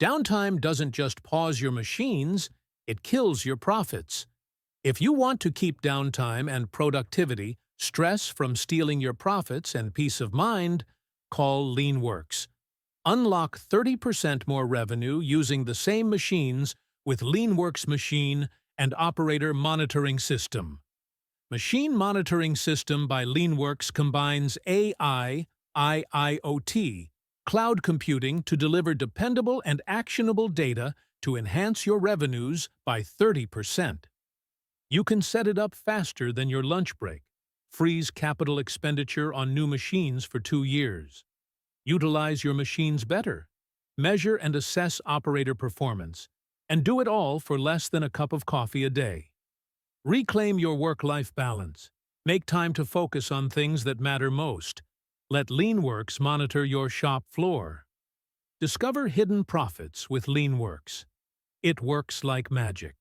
Downtime doesn't just pause your machines, it kills your profits. If you want to keep downtime and productivity, stress from stealing your profits and peace of mind, call Leanworx. Unlock 30% more revenue using the same machines with Leanworx Machine and Operator Monitoring System. Machine Monitoring System by Leanworx combines AI, IIoT, cloud computing to deliver dependable and actionable data to enhance your revenues by 30%. You can set it up faster than your lunch break, freeze capital expenditure on new machines for 2 years. Utilize your machines better, measure and assess operator performance, and do it all for less than a cup of coffee a day. Reclaim your work-life balance. Make time to focus on things that matter most. Let Leanworx monitor your shop floor. Discover hidden profits with Leanworx. It works like magic.